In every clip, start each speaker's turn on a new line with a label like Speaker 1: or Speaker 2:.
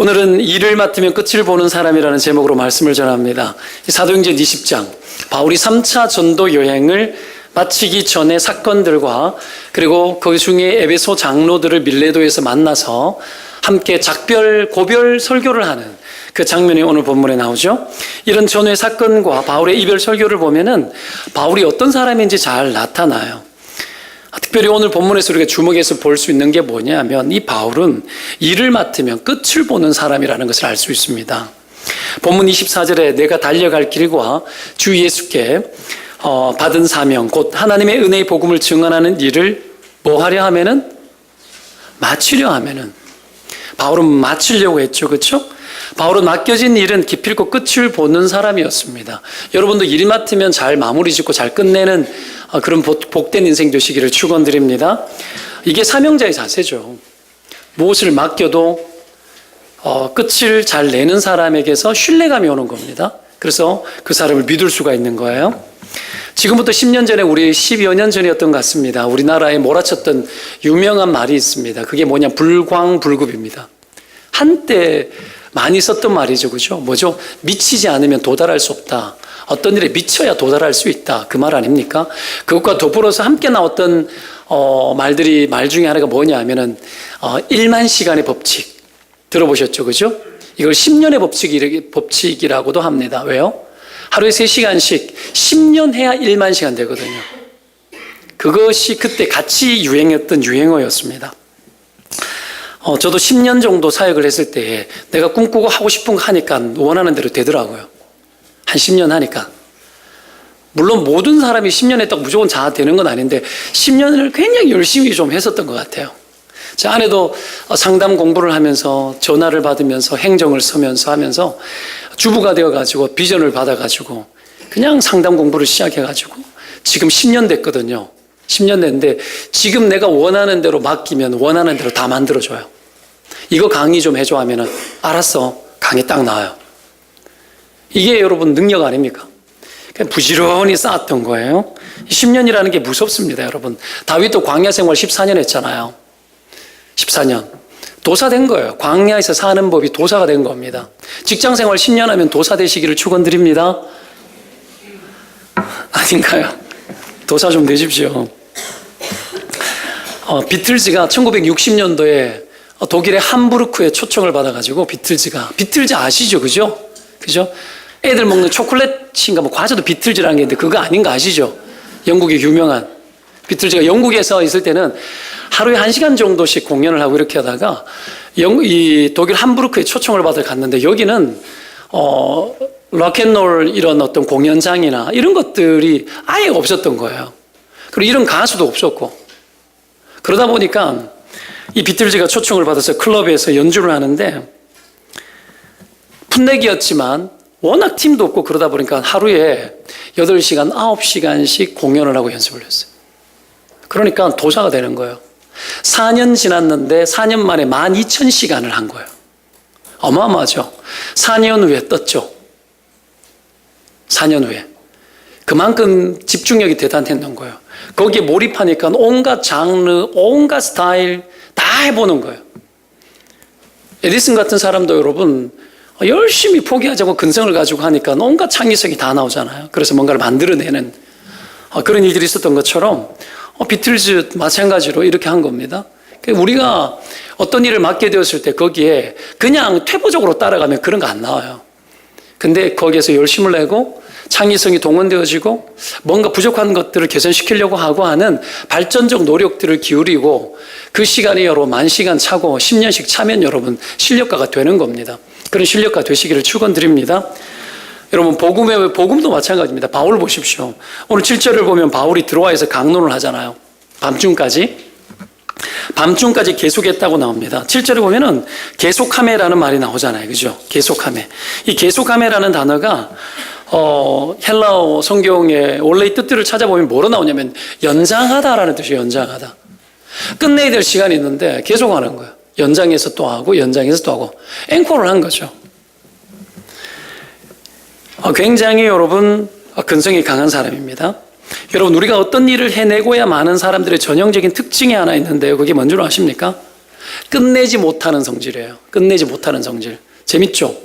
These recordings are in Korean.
Speaker 1: 오늘은 일을 맡으면 끝을 보는 사람이라는 제목으로 말씀을 전합니다. 사도행전 20장, 바울이 3차 전도 여행을 마치기 전의 사건들과 그리고 그 중에 에베소 장로들을 밀레도에서 만나서 함께 작별, 고별 설교를 하는 그 장면이 오늘 본문에 나오죠. 이런 전후의 사건과 바울의 이별 설교를 보면은 바울이 어떤 사람인지 잘 나타나요. 특별히 오늘 본문에서 우리가 주목해서 볼 수 있는 게 뭐냐면 이 바울은 일을 맡으면 끝을 보는 사람이라는 것을 알 수 있습니다. 본문 24절에 내가 달려갈 길과 주 예수께 받은 사명 곧 하나님의 은혜의 복음을 증언하는 일을 뭐 하려 하면은 마치려 하면은 바울은 마치려고 했죠. 그렇죠? 바울은 맡겨진 일은 기필코 끝을 보는 사람이었습니다. 여러분도 일 맡으면 잘 마무리 짓고 잘 끝내는 그런 복된 인생 되시기를 축원드립니다. 이게 사명자의 자세죠. 무엇을 맡겨도 끝을 잘 내는 사람에게서 신뢰감이 오는 겁니다. 그래서 그 사람을 믿을 수가 있는 거예요. 지금부터 10년 전에 우리 10여 년 전이었던 것 같습니다. 우리나라에 몰아쳤던 유명한 말이 있습니다. 그게 뭐냐, 불광불급입니다. 한때 많이 썼던 말이죠. 그죠? 뭐죠? 미치지 않으면 도달할 수 없다. 어떤 일에 미쳐야 도달할 수 있다. 그 말 아닙니까? 그것과 더불어서 함께 나왔던 말 중에 하나가 뭐냐 하면은 1만 시간의 법칙 들어보셨죠? 그죠? 이걸 10년의 법칙이라고도 합니다. 왜요? 하루에 3시간씩 10년 해야 1만 시간 되거든요. 그것이 그때 같이 유행했던 유행어였습니다. 저도 10년 정도 사역을 했을 때 내가 꿈꾸고 하고 싶은 거 하니까 원하는 대로 되더라고요. 한 10년 하니까. 물론 모든 사람이 10년 했다고 무조건 다 되는 건 아닌데 10년을 굉장히 열심히 좀 했었던 것 같아요. 제 아내도 상담 공부를 하면서 전화를 받으면서 행정을 서면서 하면서 주부가 되어가지고 비전을 받아가지고 그냥 상담 공부를 시작해가지고 지금 10년 됐거든요. 10년 됐는데 지금 내가 원하는 대로 맡기면 원하는 대로 다 만들어줘요. 이거 강의 좀 해줘 하면은 알았어. 강의 딱 나와요. 이게 여러분 능력 아닙니까? 그냥 부지런히 쌓았던 거예요. 10년이라는 게 무섭습니다, 여러분. 다윗도 광야 생활 14년 했잖아요. 14년. 도사 된 거예요. 광야에서 사는 법이 도사가 된 겁니다. 직장 생활 10년 하면 도사 되시기를 축원드립니다. 아닌가요? 도사 좀 되십시오. 비틀즈가 1960년도에 독일의 함부르크에 초청을 받아가지고 비틀즈 아시죠? 그죠? 그죠? 애들 먹는 초콜릿인가 뭐 과자도 비틀즈라는 게 있는데 그거 아닌가 아시죠? 영국의 유명한 비틀즈가 영국에서 있을 때는 하루에 1시간 정도씩 공연을 하고 이렇게 하다가 이 독일 함부르크에 초청을 받아 갔는데 여기는 락앤롤 이런 어떤 공연장이나 이런 것들이 아예 없었던 거예요. 그리고 이런 가수도 없었고 그러다 보니까 이 비틀즈가 초청을 받아서 클럽에서 연주를 하는데 풋내기였지만 워낙 팀도 없고 그러다 보니까 하루에 8시간, 9시간씩 공연을 하고 연습을 했어요. 그러니까 도사가 되는 거예요. 4년 지났는데 4년 만에 12,000시간을 한 거예요. 어마어마하죠. 4년 후에 떴죠. 4년 후에. 그만큼 집중력이 대단했던 거예요. 거기에 몰입하니까 온갖 장르, 온갖 스타일 다 해보는 거예요. 에디슨 같은 사람도 여러분 열심히 포기하자고 근성을 가지고 하니까 온갖 창의성이 다 나오잖아요. 그래서 뭔가를 만들어내는 그런 일들이 있었던 것처럼 비틀즈 마찬가지로 이렇게 한 겁니다. 우리가 어떤 일을 맡게 되었을 때 거기에 그냥 퇴보적으로 따라가면 그런 거 안 나와요. 근데 거기에서 열심을 내고 창의성이 동원되어지고 뭔가 부족한 것들을 개선시키려고 하고 하는 발전적 노력들을 기울이고 그 시간이 여러분 10,000시간 차고 10년씩 차면 여러분 실력가가 되는 겁니다. 그런 실력가 되시기를 축원드립니다. 여러분 복음도 마찬가지입니다. 바울 보십시오. 오늘 7절을 보면 바울이 들어와서 강론을 하잖아요. 밤중까지 계속했다고 나옵니다. 7절에 보면은 계속하매라는 말이 나오잖아요. 그죠? 계속하매. 이 계속하매라는 단어가 헬라어 성경의 원래의 뜻들을 찾아보면 뭐로 나오냐면 연장하다라는 뜻이에요. 연장하다. 끝내야 될 시간이 있는데 계속하는 거예요. 연장해서 또 하고 연장해서 또 하고 앵콜을 한 거죠. 굉장히 여러분 근성이 강한 사람입니다. 여러분 우리가 어떤 일을 해내고야 많은 사람들의 전형적인 특징이 하나 있는데요. 그게 뭔지 아십니까? 끝내지 못하는 성질이에요. 끝내지 못하는 성질. 재밌죠?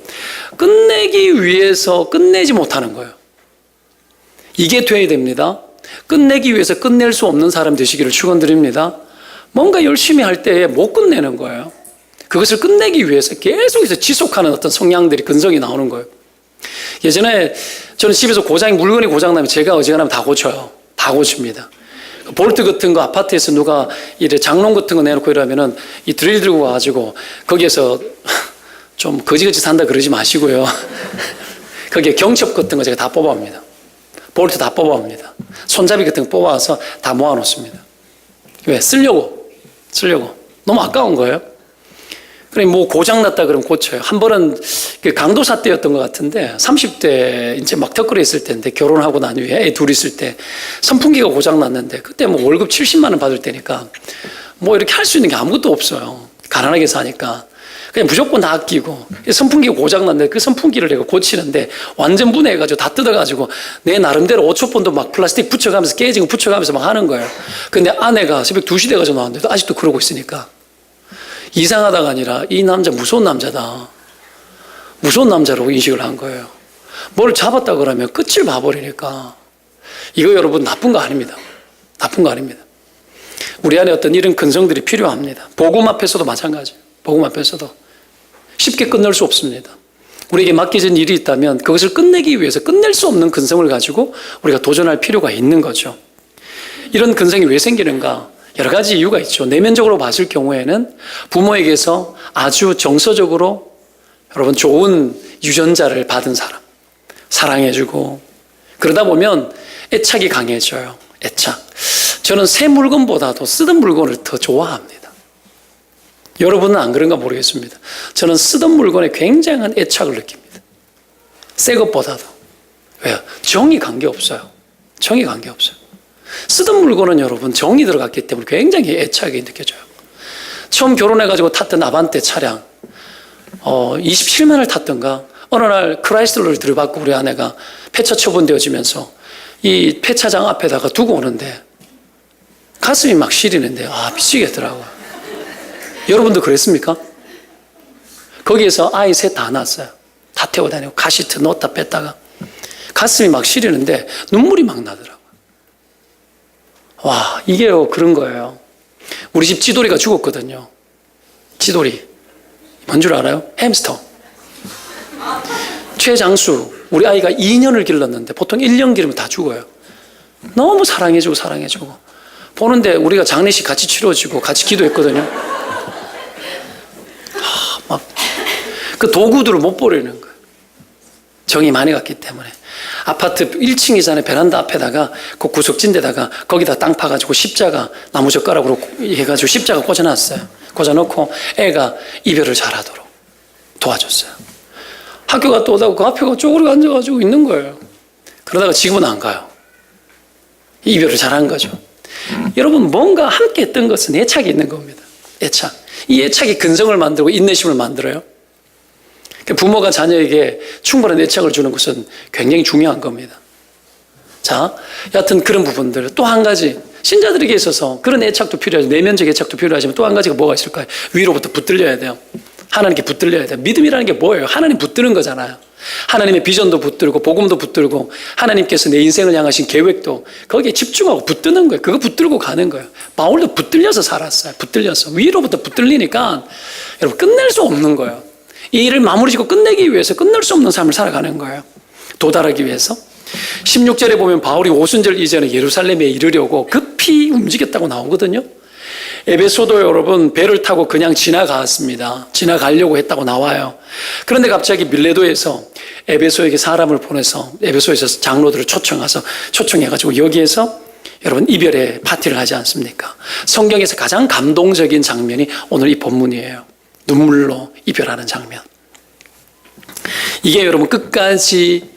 Speaker 1: 끝내기 위해서 끝내지 못하는 거예요. 이게 돼야 됩니다. 끝내기 위해서 끝낼 수 없는 사람 되시기를 축원드립니다. 뭔가 열심히 할 때 못 끝내는 거예요. 그것을 끝내기 위해서 계속해서 지속하는 어떤 성향들이 근성이 나오는 거예요. 예전에 저는 집에서 물건이 고장나면 제가 어지간하면 다 고쳐요. 다 고칩니다. 볼트 같은 거 아파트에서 누가 이래 장롱 같은 거 내놓고 이러면은 이 드릴 들고 와가지고 거기에서 좀 거지같이 산다 그러지 마시고요. 거기에 경첩 같은 거 제가 다 뽑아옵니다. 볼트 다 뽑아옵니다. 손잡이 같은 거 뽑아와서 다 모아놓습니다. 왜? 쓰려고. 너무 아까운 거예요. 그래, 뭐 고장났다 그러면 고쳐요. 한 번은 그 강도사 때였던 것 같은데 30대 이제 막 턱걸이 있을 때인데 결혼하고 난 후에 애 둘 있을 때 선풍기가 고장났는데 그때 뭐 월급 70만 원 받을 때니까 뭐 이렇게 할 수 있는 게 아무것도 없어요. 가난하게 사니까. 그냥 무조건 다 아끼고 선풍기가 고장났는데 그 선풍기를 내가 고치는데 완전 분해해가지고 다 뜯어가지고 내 나름대로 5초 번도 막 플라스틱 붙여가면서 깨진 거 붙여가면서 막 하는 거예요. 근데 아내가 새벽 2시 돼가지고 나왔는데 아직도 그러고 있으니까 이상하다가 아니라 이 남자 무서운 남자다. 무서운 남자라고 인식을 한 거예요. 뭘 잡았다 그러면 끝을 봐버리니까 이거 여러분 나쁜 거 아닙니다. 나쁜 거 아닙니다. 우리 안에 어떤 이런 근성들이 필요합니다. 복음 앞에서도 마찬가지예요. 복음 앞에서도 쉽게 끝낼 수 없습니다. 우리에게 맡겨진 일이 있다면 그것을 끝내기 위해서 끝낼 수 없는 근성을 가지고 우리가 도전할 필요가 있는 거죠. 이런 근성이 왜 생기는가? 여러 가지 이유가 있죠. 내면적으로 봤을 경우에는 부모에게서 아주 정서적으로 여러분 좋은 유전자를 받은 사람, 사랑해주고 그러다 보면 애착이 강해져요. 애착. 저는 새 물건보다도 쓰던 물건을 더 좋아합니다. 여러분은 안 그런가 모르겠습니다. 저는 쓰던 물건에 굉장한 애착을 느낍니다. 새 것보다도. 왜요? 정이 관계없어요. 정이 관계없어요. 쓰던 물건은 여러분 정이 들어갔기 때문에 굉장히 애착이 느껴져요. 처음 결혼해가지고 탔던 아반떼 차량 27만을 탔던가 어느 날 크라이슬러를 들여받고 우리 아내가 폐차 처분되어지면서 이 폐차장 앞에다가 두고 오는데 가슴이 막 시리는데 미치겠더라고요. 여러분도 그랬습니까? 거기에서 아이 셋 다 낳았어요. 다 태워 다니고 카시트 넣었다 뺐다가 가슴이 막 시리는데 눈물이 막 나더라고요. 와, 이게 그런 거예요. 우리 집 찌돌이가 죽었거든요. 찌돌이. 뭔 줄 알아요? 햄스터. 최장수. 우리 아이가 2년을 길렀는데 보통 1년 기르면 다 죽어요. 너무 사랑해주고. 보는데 우리가 장례식 같이 치러지고 같이 기도했거든요. 막 그 도구들을 못 버리는 거예요. 정이 많이 갔기 때문에. 아파트 1층이잖아요. 베란다 앞에다가 그 구석진데다가 거기다 땅 파가지고 십자가 나무 젓가락으로 해가지고 십자가 꽂아놨어요. 꽂아놓고 애가 이별을 잘하도록 도와줬어요. 학교 갔다 오다가 그 앞에 쪼그리고 앉아가지고 있는 거예요. 그러다가 지금은 안 가요. 이별을 잘한 거죠. 여러분 뭔가 함께 했던 것은 애착이 있는 겁니다. 애착. 이 애착이 근성을 만들고 인내심을 만들어요. 부모가 자녀에게 충분한 애착을 주는 것은 굉장히 중요한 겁니다. 자, 여하튼 그런 부분들. 또 한 가지, 신자들에게 있어서 그런 애착도 필요하죠. 내면적 애착도 필요하지만 또 한 가지가 뭐가 있을까요? 위로부터 붙들려야 돼요. 하나님께 붙들려야 돼요. 믿음이라는 게 뭐예요? 하나님 붙드는 거잖아요. 하나님의 비전도 붙들고 복음도 붙들고 하나님께서 내 인생을 향하신 계획도 거기에 집중하고 붙드는 거예요. 그거 붙들고 가는 거예요. 바울도 붙들려서 살았어요. 붙들려서. 위로부터 붙들리니까 여러분 끝낼 수 없는 거예요. 이 일을 마무리 짓고 끝내기 위해서 끝낼 수 없는 삶을 살아가는 거예요. 도달하기 위해서. 16절에 보면 바울이 오순절 이전에 예루살렘에 이르려고 급히 움직였다고 나오거든요. 에베소도 여러분 배를 타고 그냥 지나갔습니다. 지나가려고 했다고 나와요. 그런데 갑자기 밀레도에서 에베소에게 사람을 보내서 에베소에서 장로들을 초청해가지고 여기에서 여러분 이별의 파티를 하지 않습니까? 성경에서 가장 감동적인 장면이 오늘 이 본문이에요. 눈물로 이별하는 장면. 이게 여러분 끝까지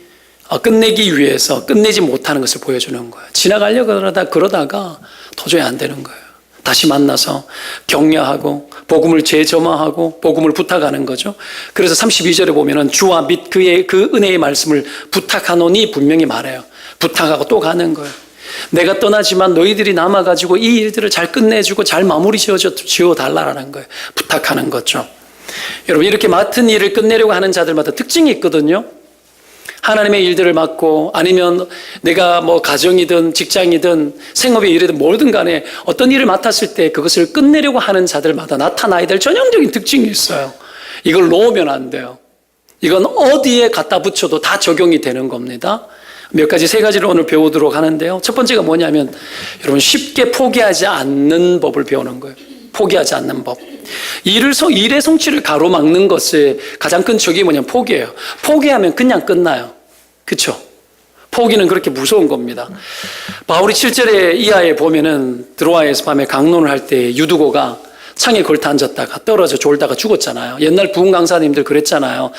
Speaker 1: 끝내기 위해서 끝내지 못하는 것을 보여주는 거예요. 지나가려고 그러다가 도저히 안 되는 거예요. 다시 만나서 격려하고 복음을 재점화하고 복음을 부탁하는 거죠. 그래서 32절에 보면은 주와 및 그의 그 은혜의 말씀을 부탁하노니 분명히 말해요. 부탁하고 또 가는 거예요. 내가 떠나지만 너희들이 남아가지고 이 일들을 잘 끝내주고 잘 마무리 지어달라는 거예요. 부탁하는 거죠. 여러분, 이렇게 맡은 일을 끝내려고 하는 자들마다 특징이 있거든요. 하나님의 일들을 맡고 아니면 내가 뭐 가정이든 직장이든 생업의 일이든 뭐든 간에 어떤 일을 맡았을 때 그것을 끝내려고 하는 자들마다 나타나야 될 전형적인 특징이 있어요. 이걸 놓으면 안 돼요. 이건 어디에 갖다 붙여도 다 적용이 되는 겁니다. 몇 가지, 세 가지를 오늘 배우도록 하는데요. 첫 번째가 뭐냐면 여러분, 쉽게 포기하지 않는 법을 배우는 거예요. 포기하지 않는 법. 일의 성취를 가로막는 것의 가장 큰 적이 뭐냐면 포기예요. 포기하면 그냥 끝나요. 그렇죠? 포기는 그렇게 무서운 겁니다. 바울이 7절에 이하에 보면은 드로아에서 밤에 강론을 할 때 유두고가 창에 걸터 앉았다가 떨어져 졸다가 죽었잖아요. 옛날 부흥 강사님들 그랬잖아요.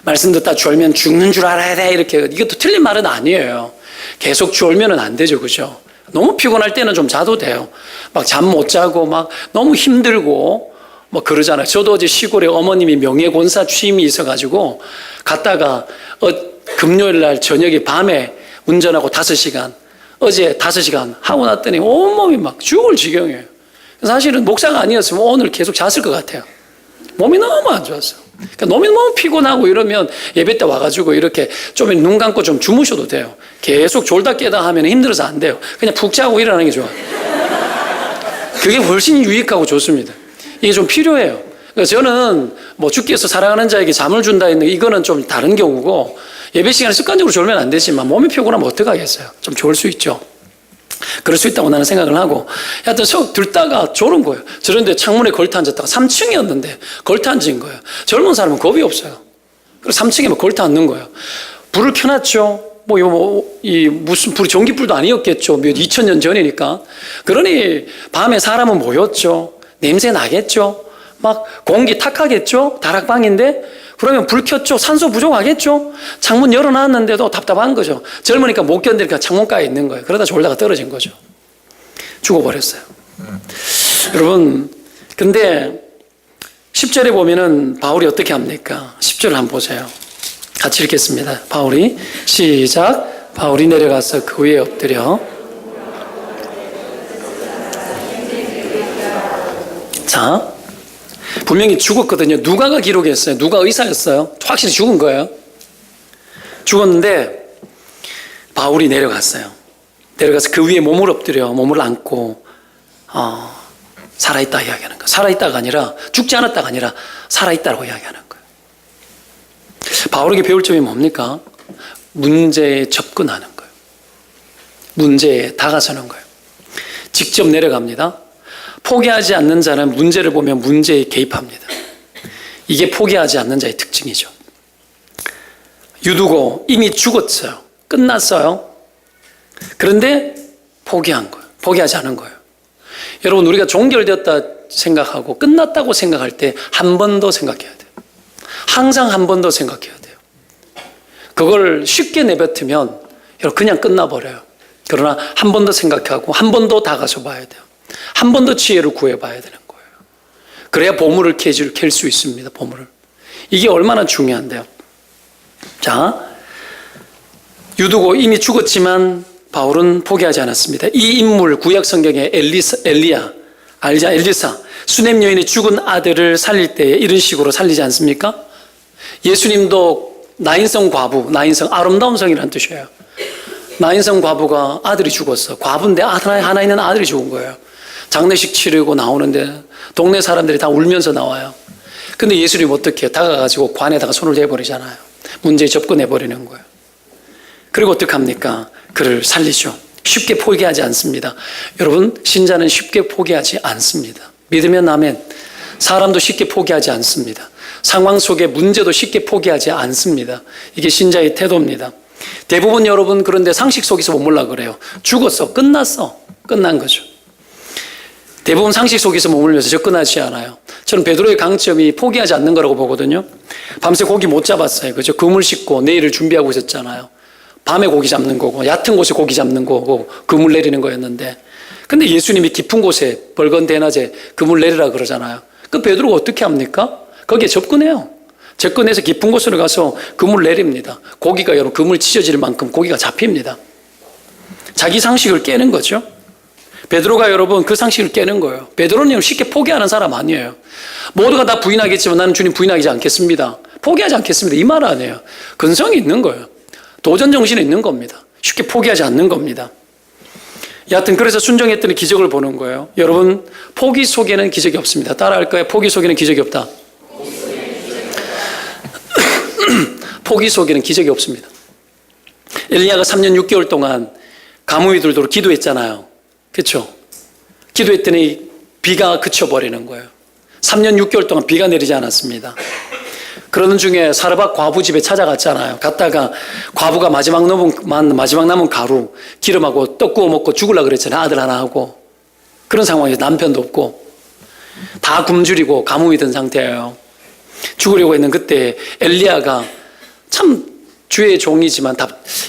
Speaker 1: 말씀 듣다 졸면 죽는 줄 알아야 돼. 이렇게. 이것도 틀린 말은 아니에요. 계속 졸면은 안 되죠. 그죠? 너무 피곤할 때는 좀 자도 돼요. 막 잠 못 자고 막 너무 힘들고 뭐 그러잖아요. 저도 어제 시골에 어머님이 명예권사 취임이 있어가지고 갔다가 금요일 날 저녁에 밤에 운전하고 5시간, 어제 5시간 하고 났더니 온몸이 막 죽을 지경이에요. 사실은 목사가 아니었으면 오늘 계속 잤을 것 같아요. 몸이 너무 안 좋았어요. 그러니까 몸이 너무 피곤하고 이러면 예배 때 와가지고 이렇게 좀 눈 감고 좀 주무셔도 돼요. 계속 졸다 깨다 하면 힘들어서 안 돼요. 그냥 푹 자고 일어나는 게 좋아요. 그게 훨씬 유익하고 좋습니다. 이게 좀 필요해요. 그래서 저는 뭐 주께서 사랑하는 자에게 잠을 준다 했는데 이거는 좀 다른 경우고, 예배 시간에 습관적으로 졸면 안 되지만 몸이 피곤하면 어떡하겠어요. 좀 졸 수 있죠. 그럴 수 있다고 나는 생각을 하고, 하여튼 들다가 졸은 거예요. 저런데 창문에 걸터 앉았다가 3층이었는데 걸터 앉은 거예요. 젊은 사람은 겁이 없어요. 그래서 3층에 막 걸터 앉는 거예요. 불을 켜놨죠. 무슨 불이 전기불도 아니었겠죠. 2000년 전이니까. 그러니 밤에 사람은 모였죠. 냄새 나겠죠. 막 공기 탁하겠죠. 다락방인데. 그러면 불 켰죠. 산소 부족하겠죠. 창문 열어놨는데도 답답한 거죠. 젊으니까 못 견디니까 창문가에 있는 거예요. 그러다 졸다가 떨어진 거죠. 죽어버렸어요. 여러분, 근데 10절에 보면은 바울이 어떻게 합니까? 10절을 한번 보세요. 같이 읽겠습니다. 바울이 시작. 바울이 내려가서 그 위에 엎드려. 자, 분명히 죽었거든요. 누가가 기록했어요. 누가 의사였어요. 확실히 죽은 거예요. 죽었는데 바울이 내려갔어요. 내려가서 그 위에 몸을 엎드려 몸을 안고 살아있다 이야기하는 거예요. 살아있다가 아니라 죽지 않았다가 아니라 살아있다고 이야기하는 거예요. 바울에게 배울 점이 뭡니까? 문제에 접근하는 거예요. 문제에 다가서는 거예요. 직접 내려갑니다. 포기하지 않는 자는 문제를 보면 문제에 개입합니다. 이게 포기하지 않는 자의 특징이죠. 유두고 이미 죽었어요. 끝났어요. 그런데 포기한 거예요. 포기하지 않은 거예요. 여러분, 우리가 종결되었다 생각하고 끝났다고 생각할 때 한 번 더 생각해야 돼요. 항상 한 번 더 생각해야 돼요. 그걸 쉽게 내뱉으면 여러분 그냥 끝나버려요. 그러나 한 번 더 생각하고 한 번 더 다가서 봐야 돼요. 한 번 더 지혜를 구해봐야 되는 거예요. 그래야 보물을 캘 수 있습니다. 보물을. 이게 얼마나 중요한데요. 자, 유두고 이미 죽었지만 바울은 포기하지 않았습니다. 이 인물, 구약 성경에 엘리사, 수넴 여인의 죽은 아들을 살릴 때 이런 식으로 살리지 않습니까? 예수님도 나인성 과부, 나인성 아름다운 성이라는 뜻이에요. 나인성 과부가 아들이 죽었어. 과부인데 하나 있는 아들이 죽은 거예요. 장례식 치르고 나오는데 동네 사람들이 다 울면서 나와요. 근데 예수님 어떻게 해요? 다가가지고 관에다가 손을 대버리잖아요. 문제에 접근해버리는 거예요. 그리고 어떻게 합니까? 그를 살리죠. 쉽게 포기하지 않습니다. 여러분, 신자는 쉽게 포기하지 않습니다. 믿으면 아멘. 사람도 쉽게 포기하지 않습니다. 상황 속에 문제도 쉽게 포기하지 않습니다. 이게 신자의 태도입니다. 대부분 여러분 그런데 상식 속에서 머물라 그래요. 죽었어. 끝났어. 끝난 거죠. 대부분 상식 속에서 머물면서 접근하지 않아요. 저는 베드로의 강점이 포기하지 않는 거라고 보거든요. 밤새 고기 못 잡았어요. 그죠? 그물 싣고 내일을 준비하고 있었잖아요. 밤에 고기 잡는 거고 얕은 곳에 고기 잡는 거고 그물 내리는 거였는데, 근데 예수님이 깊은 곳에 벌건 대낮에 그물 내리라 그러잖아요. 그 베드로가 어떻게 합니까? 거기에 접근해요. 접근해서 깊은 곳으로 가서 그물 내립니다. 고기가 여러분 그물 찢어질 만큼 고기가 잡힙니다. 자기 상식을 깨는 거죠. 베드로가 여러분 그 상식을 깨는 거예요. 베드로는 쉽게 포기하는 사람 아니에요. 모두가 다 부인하겠지만 나는 주님 부인하지 않겠습니다. 포기하지 않겠습니다. 이 말 아니에요. 근성이 있는 거예요. 도전 정신이 있는 겁니다. 쉽게 포기하지 않는 겁니다. 여하튼 그래서 순종했더니 기적을 보는 거예요. 여러분 포기 속에는 기적이 없습니다. 따라할 거예요. 포기 속에는 기적이 없다. 포기 속에는 기적이 없습니다. 엘리야가 3년 6개월 동안 가뭄이 들도록 기도했잖아요. 그렇죠? 기도했더니 비가 그쳐버리는 거예요. 3년 6개월 동안 비가 내리지 않았습니다. 그러는 중에 사르밧 과부 집에 찾아갔잖아요. 갔다가 과부가 마지막 남은 가루, 기름하고 떡 구워 먹고 죽으려고 그랬잖아요. 아들 하나 하고. 그런 상황에서 남편도 없고 다 굶주리고 가뭄이 든 상태예요. 죽으려고 했는 그때 엘리야가 참 주의 종이지만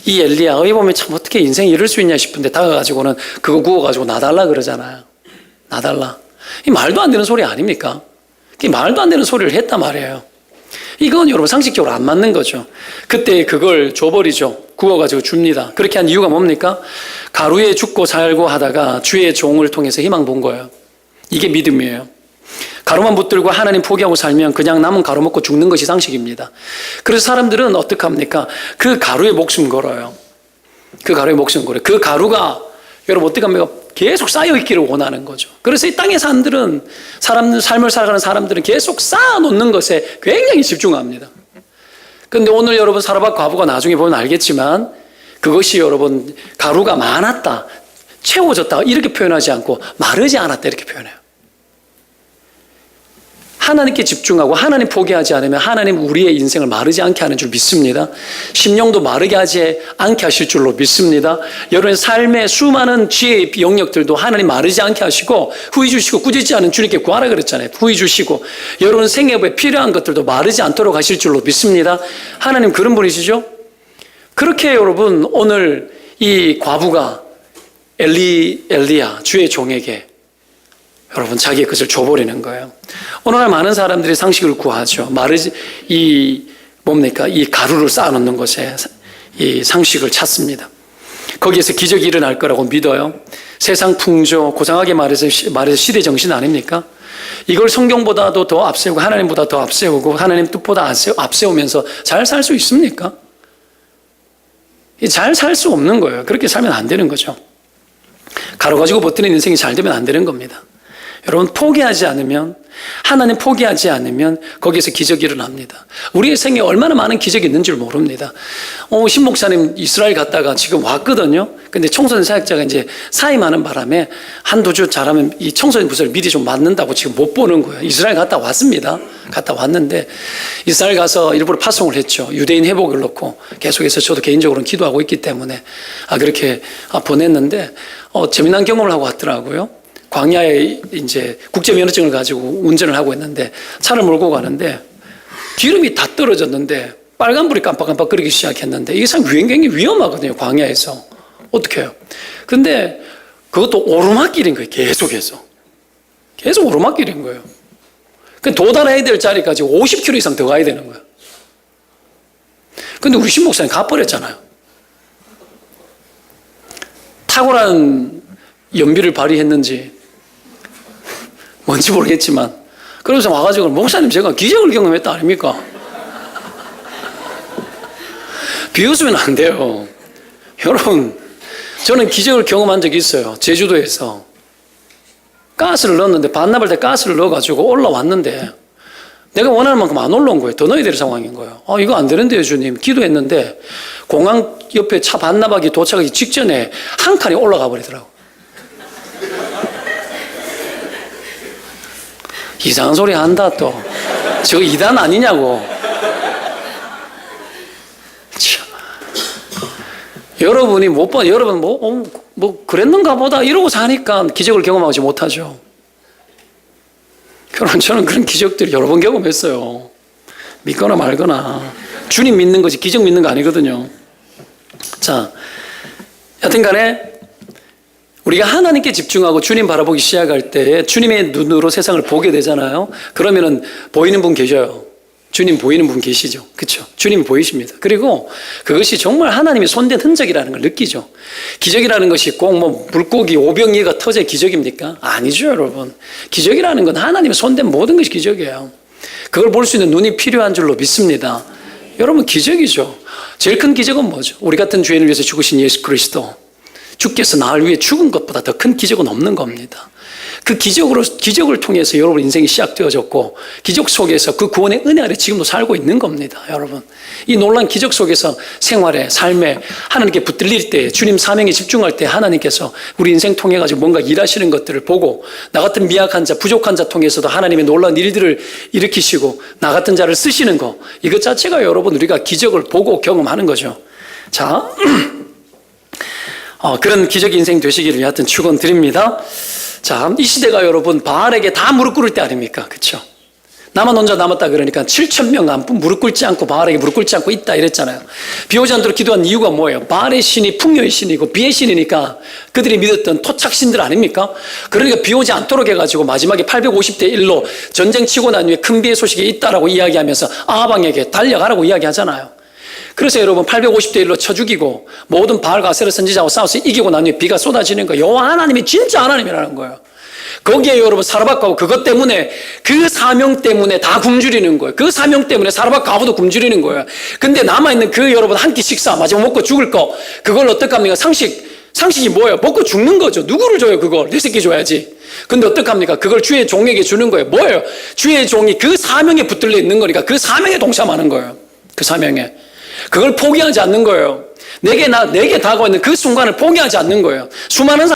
Speaker 1: 이 엘리야 어이 보면 참 어떻게 인생이 이럴 수 있냐 싶은데 다가가지고는 그거 구워가지고 놔달라 그러잖아요. 놔달라. 이 말도 안 되는 소리 아닙니까? 이 말도 안 되는 소리를 했단 말이에요. 이건 여러분 상식적으로 안 맞는 거죠. 그때 그걸 줘버리죠. 구워가지고 줍니다. 그렇게 한 이유가 뭡니까? 가루에 죽고 살고 하다가 주의 종을 통해서 희망 본 거예요. 이게 믿음이에요. 가루만 붙들고 하나님 포기하고 살면 그냥 남은 가루 먹고 죽는 것이 상식입니다. 그래서 사람들은 어떻게 합니까? 그 가루에 목숨 걸어요. 그 가루에 목숨 걸어요. 그 가루가 여러분 어떻게 합니까? 계속 쌓여있기를 원하는 거죠. 그래서 이 땅의 삶을 살아가는 사람들은 계속 쌓아놓는 것에 굉장히 집중합니다. 그런데 오늘 여러분 사르밧 과부가 나중에 보면 알겠지만 그것이 여러분 가루가 많았다, 채워졌다 이렇게 표현하지 않고 마르지 않았다 이렇게 표현해요. 하나님께 집중하고 하나님 포기하지 않으면 하나님 우리의 인생을 마르지 않게 하는 줄 믿습니다. 심령도 마르게 하지 않게 하실 줄로 믿습니다. 여러분의 삶의 수많은 지혜의 영역들도 하나님 마르지 않게 하시고 후히 주시고 꾸짖지 않은 주님께 구하라 그랬잖아요. 후히 주시고 여러분 생애에 필요한 것들도 마르지 않도록 하실 줄로 믿습니다. 하나님 그런 분이시죠? 그렇게 여러분 오늘 이 과부가 엘리야 주의 종에게 여러분 자기의 것을 줘버리는 거예요. 오늘날 많은 사람들이 상식을 구하죠. 이 가루를 쌓아놓는 것에 이 상식을 찾습니다. 거기에서 기적이 일어날 거라고 믿어요. 세상 풍조, 고상하게 말해서 시대 정신 아닙니까? 이걸 성경보다도 더 앞세우고 하나님보다 더 앞세우고 하나님 뜻보다 앞세우면서 잘 살 수 있습니까? 잘 살 수 없는 거예요. 그렇게 살면 안 되는 거죠. 가루 가지고 버티는 인생이 잘 되면 안 되는 겁니다. 여러분 포기하지 않으면 하나님 포기하지 않으면 거기에서 기적이 일어납니다. 우리의 생에 얼마나 많은 기적이 있는 줄 모릅니다. 신 목사님 이스라엘 갔다가 지금 왔거든요. 근데 청소년 사역자가 이제 사임하는 바람에 한두 주 잘하면 이 청소년 부서를 미리 좀 맡는다고 지금 못 보는 거예요. 이스라엘 갔다 왔습니다. 갔다 왔는데 이스라엘 가서 일부러 파송을 했죠. 유대인 회복을 놓고 계속해서 저도 개인적으로는 기도하고 있기 때문에 그렇게 보냈는데 재미난 경험을 하고 왔더라고요. 광야에 이제 국제면허증을 가지고 운전을 하고 있는데 차를 몰고 가는데 기름이 다 떨어졌는데 빨간불이 깜빡깜빡 끓이기 시작했는데 이게 참 굉장히 위험하거든요. 광야에서. 어떻게 해요? 근데 그것도 오르막길인 거예요. 계속해서. 계속 오르막길인 거예요. 도달해야 될 자리까지 50km 이상 더 가야 되는 거예요. 근데 우리 신 목사님 가버렸잖아요. 탁월한 연비를 발휘했는지 뭔지 모르겠지만 그러면서 와가지고 목사님 제가 기적을 경험했다 아닙니까? 비웃으면 안 돼요. 여러분 저는 기적을 경험한 적이 있어요. 제주도에서 가스를 넣었는데 반납할 때 가스를 넣어가지고 올라왔는데 내가 원하는 만큼 안 올라온 거예요. 더 넣어야 될 상황인 거예요. 이거 안 되는데요 주님. 기도했는데 공항 옆에 차 반납하기 도착하기 직전에 한 칸이 올라가 버리더라고. 이상한 소리 한다 또. 저거 2단 아니냐고. 참. 여러분이 못 봐. 여러분 뭐 그랬는가 보다 이러고 사니까 기적을 경험하지 못하죠. 여러분 저는 그런 기적들을 여러 번 경험했어요. 믿거나 말거나. 주님 믿는 거지 기적 믿는 거 아니거든요. 자, 여튼 간에 우리가 하나님께 집중하고 주님 바라보기 시작할 때 주님의 눈으로 세상을 보게 되잖아요. 그러면은 보이는 분 계셔요. 주님 보이는 분 계시죠? 그렇죠? 주님 보이십니다. 그리고 그것이 정말 하나님의 손댄 흔적이라는 걸 느끼죠. 기적이라는 것이 꼭 뭐 물고기 오병이가 터져야 기적입니까? 아니죠, 여러분. 기적이라는 건 하나님의 손댄 모든 것이 기적이에요. 그걸 볼 수 있는 눈이 필요한 줄로 믿습니다. 여러분, 기적이죠. 제일 큰 기적은 뭐죠? 우리 같은 죄인을 위해서 죽으신 예수 그리스도. 주께서 나를 위해 죽은 것보다 더 큰 기적은 없는 겁니다. 그 기적을 통해서 여러분 인생이 시작되어졌고, 기적 속에서 그 구원의 은혜 아래 지금도 살고 있는 겁니다, 여러분. 이 놀라운 기적 속에서 생활에, 삶에 하나님께 붙들릴 때, 주님 사명에 집중할 때 하나님께서 우리 인생 통해가지고 뭔가 일하시는 것들을 보고, 나 같은 미약한 자, 부족한 자 통해서도 하나님의 놀라운 일들을 일으키시고, 나 같은 자를 쓰시는 거, 이것 자체가 여러분 우리가 기적을 보고 경험하는 거죠. 자, 그런 기적 인생 되시기를 하여튼 축원드립니다. 자, 이 시대가 여러분 바알에게 다 무릎 꿇을 때 아닙니까? 그렇죠? 나만 혼자 남았다 그러니까 7,000명 무릎 꿇지 않고 바알에게 무릎 꿇지 않고 있다 이랬잖아요. 비 오지 않도록 기도한 이유가 뭐예요? 바알의 신이 풍요의 신이고 비의 신이니까 그들이 믿었던 토착신들 아닙니까? 그러니까 비 오지 않도록 해가지고 마지막에 850대 1로 전쟁 치고 난 후에 큰 비의 소식이 있다라고 이야기하면서 아합왕에게 달려가라고 이야기하잖아요. 그래서 여러분 850대 1로 쳐 죽이고 모든 바알과 아세라 선지자하고 싸워서 이기고 난 후에 비가 쏟아지는 거예요. 여호와 하나님이 진짜 하나님이라는 거예요. 거기에 여러분 사르밧가고 그것 때문에, 그 사명 때문에 다 굶주리는 거예요. 그 사명 때문에 사르밧가고도 굶주리는 거예요. 근데 남아있는 그 여러분 한 끼 식사 마지막 먹고 죽을 거, 그걸 어떡합니까? 상식이 뭐예요? 먹고 죽는 거죠. 누구를 줘요? 그걸 내 새끼 줘야지. 근데 어떡합니까? 그걸 주의 종에게 주는 거예요. 뭐예요? 주의 종이 그 사명에 붙들려 있는 거니까 그 사명에 동참하는 거예요. 그 사명에. 그걸 포기하지 않는 거예요. 내게 다가와 있는 그 순간을 포기하지 않는 거예요. 수많은 사람이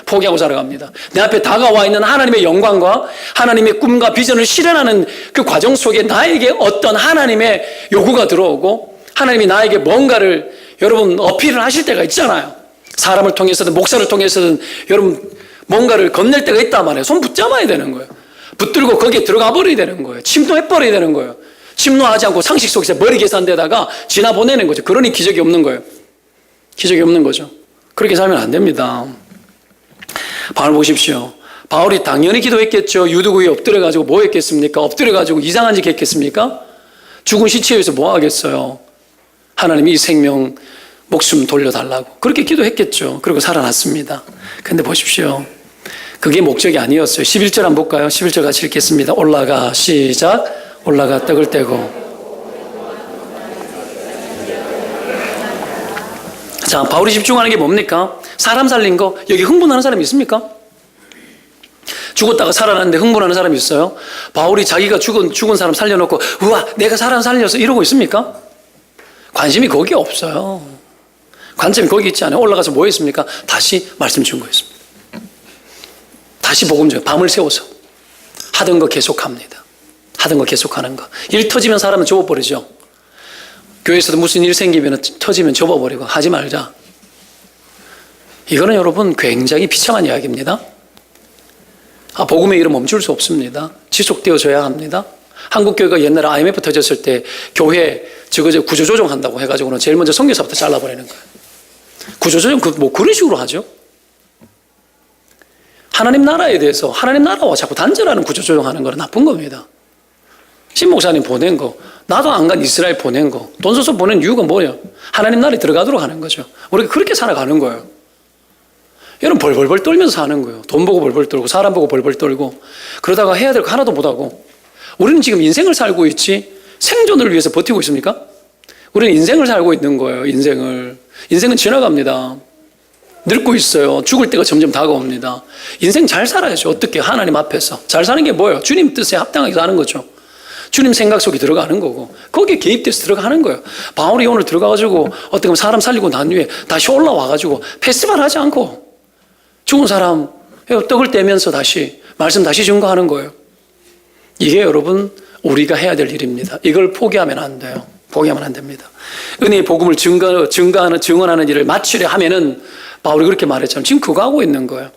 Speaker 1: 포기하고 살아갑니다. 내 앞에 다가와 있는 하나님의 영광과 하나님의 꿈과 비전을 실현하는 그 과정 속에 나에게 어떤 하나님의 요구가 들어오고, 하나님이 나에게 뭔가를 여러분 어필을 하실 때가 있잖아요. 사람을 통해서든 목사를 통해서든 여러분 뭔가를 건넬 때가 있단 말이에요. 손 붙잡아야 되는 거예요. 붙들고 거기에 들어가 버려야 되는 거예요. 침노해 버려야 되는 거예요. 침노하지 않고 상식 속에서 머리 계산되다가 지나보내는 거죠. 그러니 기적이 없는 거예요. 기적이 없는 거죠. 그렇게 살면 안 됩니다. 바울 보십시오. 바울이 당연히 기도했겠죠. 유두구에 엎드려가지고 뭐 했겠습니까? 엎드려가지고 이상한 짓 했겠습니까? 죽은 시체에 의해서 뭐 하겠어요? 하나님이 이 생명, 목숨 돌려달라고. 그렇게 기도했겠죠. 그리고 살아났습니다. 근데 보십시오. 그게 목적이 아니었어요. 11절 한번 볼까요? 11절 같이 읽겠습니다. 올라가, 시작. 올라가 떡을 떼고. 자, 바울이 집중하는 게 뭡니까? 사람 살린 거. 여기 흥분하는 사람이 있습니까? 죽었다가 살아났는데 흥분하는 사람이 있어요? 바울이 자기가 죽은 사람 살려놓고 우와 내가 사람 살려서 이러고 있습니까? 관심이 거기에 없어요. 관점이 거기 있지 않아요. 올라가서 뭐 했습니까? 다시 말씀 증거했습니다. 다시 복음 중 밤을 새워서 하던 거 계속합니다. 하던 거 계속하는 거. 일 터지면 사람은 접어버리죠. 교회에서도 무슨 일 생기면 터지면 접어버리고 하지 말자. 이거는 여러분 굉장히 비참한 이야기입니다. 복음의 일은 멈출 수 없습니다. 지속되어져야 합니다. 한국교회가 옛날에 IMF 터졌을 때 교회 구조조정한다고 해가지고는 제일 먼저 선교사부터 잘라버리는 거예요. 구조조정 뭐 그런 식으로 하죠. 하나님 나라에 대해서 하나님 나라와 자꾸 단절하는 구조조정하는 거는 나쁜 겁니다. 신 목사님 보낸 거, 나도 안 간 이스라엘 보낸 거, 돈 써서 보낸 이유가 뭐예요? 하나님 나라에 들어가도록 하는 거죠. 우리가 그렇게 살아가는 거예요. 여러분 벌벌벌 떨면서 사는 거예요. 돈 보고 벌벌 떨고 사람 보고 벌벌 떨고 그러다가 해야 될 거 하나도 못하고. 우리는 지금 인생을 살고 있지 생존을 위해서 버티고 있습니까? 우리는 인생을 살고 있는 거예요. 인생은 지나갑니다. 늙고 있어요. 죽을 때가 점점 다가옵니다. 인생 잘 살아야죠. 어떻게? 하나님 앞에서 잘 사는 게 뭐예요? 주님 뜻에 합당하게 사는 거죠. 주님 생각 속에 들어가는 거고 거기에 개입돼서 들어가는 거예요. 바울이 오늘 들어가가지고 어떻게 보면 사람 살리고 난 후에 다시 올라와가지고 페스티벌 하지 않고 죽은 사람 떡을 떼면서 다시 말씀 다시 증거하는 거예요. 이게 여러분 우리가 해야 될 일입니다. 이걸 포기하면 안 돼요. 포기하면 안 됩니다. 은혜의 복음을 증언하는 일을 마치려 하면은 바울이 그렇게 말했잖아요. 지금 그거 하고 있는 거예요.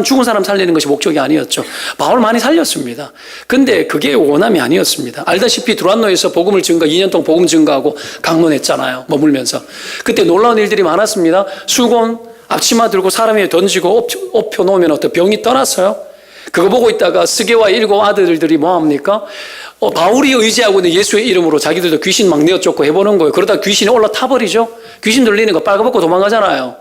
Speaker 1: 죽은 사람 살리는 것이 목적이 아니었죠. 바울 많이 살렸습니다. 근데 그게 원함이 아니었습니다. 알다시피 두란노에서 복음을 2년 동안 복음 증거하고 강론했잖아요. 머물면서. 그때 놀라운 일들이 많았습니다. 수건, 앞치마 들고 사람 위에 던지고 옷 펴놓으면 어떤 병이 떠났어요. 그거 보고 있다가 스게와 7 아들들이 뭐합니까? 바울이 의지하고 있는 예수의 이름으로 자기들도 귀신 막 내어쫓고 해보는 거예요. 그러다 귀신이 올라타버리죠. 귀신 들리는 거 빨가벗고 도망가잖아요.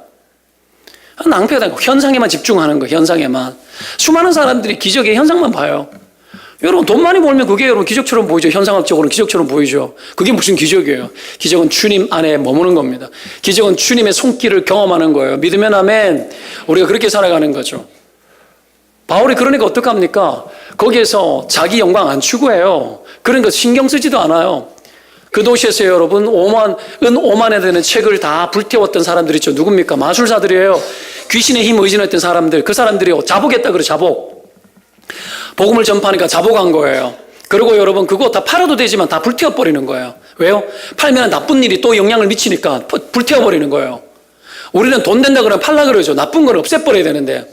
Speaker 1: 낭패가 되고 현상에만 집중하는 거예요. 현상에만. 수많은 사람들이 기적의 현상만 봐요. 여러분 돈 많이 벌면 그게 여러분 기적처럼 보이죠. 현상학적으로는 기적처럼 보이죠. 그게 무슨 기적이에요? 기적은 주님 안에 머무는 겁니다. 기적은 주님의 손길을 경험하는 거예요. 믿으면 아멘. 우리가 그렇게 살아가는 거죠. 바울이 그러니까 어떡합니까? 거기에서 자기 영광 안 추구해요. 그런 거 신경 쓰지도 않아요. 그 도시에서 여러분 은 5만에 되는 책을 다 불태웠던 사람들 있죠. 누굽니까? 마술사들이에요. 귀신의 힘 의존했던 사람들. 그 사람들이 자복했다 그래. 자복. 복음을 전파하니까 자복한 거예요. 그리고 여러분 그거 다 팔아도 되지만 다 불태워버리는 거예요. 왜요? 팔면 나쁜 일이 또 영향을 미치니까 불태워버리는 거예요. 우리는 돈 된다 그러면 팔라 그러죠. 나쁜 건 없애버려야 되는데.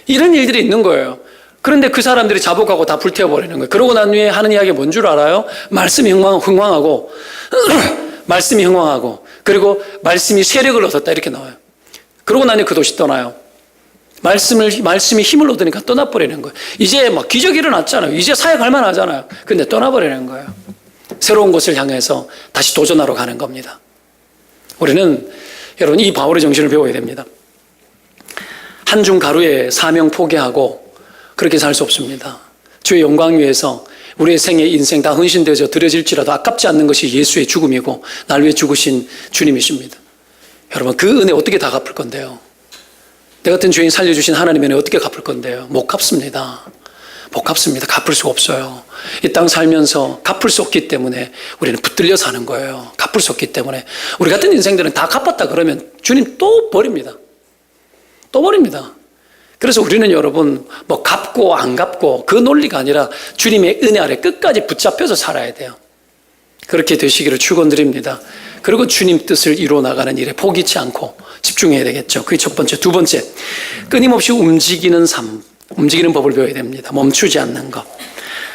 Speaker 1: 이런 일들이 있는 거예요. 그런데 그 사람들이 자복하고 다 불태워버리는 거예요. 그러고 난 후에 하는 이야기가 뭔 줄 알아요? 말씀이 흥황하고 말씀이 흥황하고 그리고 말씀이 세력을 얻었다 이렇게 나와요. 그러고 난 후에 그 도시 떠나요. 말씀이 힘을 얻으니까 떠나버리는 거예요. 이제 막 기적이 일어났잖아요. 이제 사역할 만하잖아요. 근데 떠나버리는 거예요. 새로운 곳을 향해서 다시 도전하러 가는 겁니다. 우리는 여러분 이 바울의 정신을 배워야 됩니다. 한중 가루에 사명 포기하고 그렇게 살 수 없습니다. 주의 영광 위해서 우리의 생애 인생 다 헌신되어져 드려질지라도 아깝지 않는 것이 예수의 죽음이고 날 위해 죽으신 주님이십니다. 여러분 그 은혜 어떻게 다 갚을 건데요? 내 같은 죄인 살려주신 하나님의 은혜 어떻게 갚을 건데요? 못 갚습니다. 못 갚습니다. 갚을 수가 없어요. 이 땅 살면서 갚을 수 없기 때문에 우리는 붙들려 사는 거예요. 갚을 수 없기 때문에. 우리 같은 인생들은 다 갚았다 그러면 주님 또 버립니다. 또 버립니다. 그래서 우리는 여러분 뭐 갚고 안 갚고 그 논리가 아니라 주님의 은혜 아래 끝까지 붙잡혀서 살아야 돼요. 그렇게 되시기를 축원드립니다. 그리고 주님 뜻을 이루어 나가는 일에 포기치 않고 집중해야 되겠죠. 그게 첫 번째. 두 번째, 끊임없이 움직이는 삶, 움직이는 법을 배워야 됩니다. 멈추지 않는 것.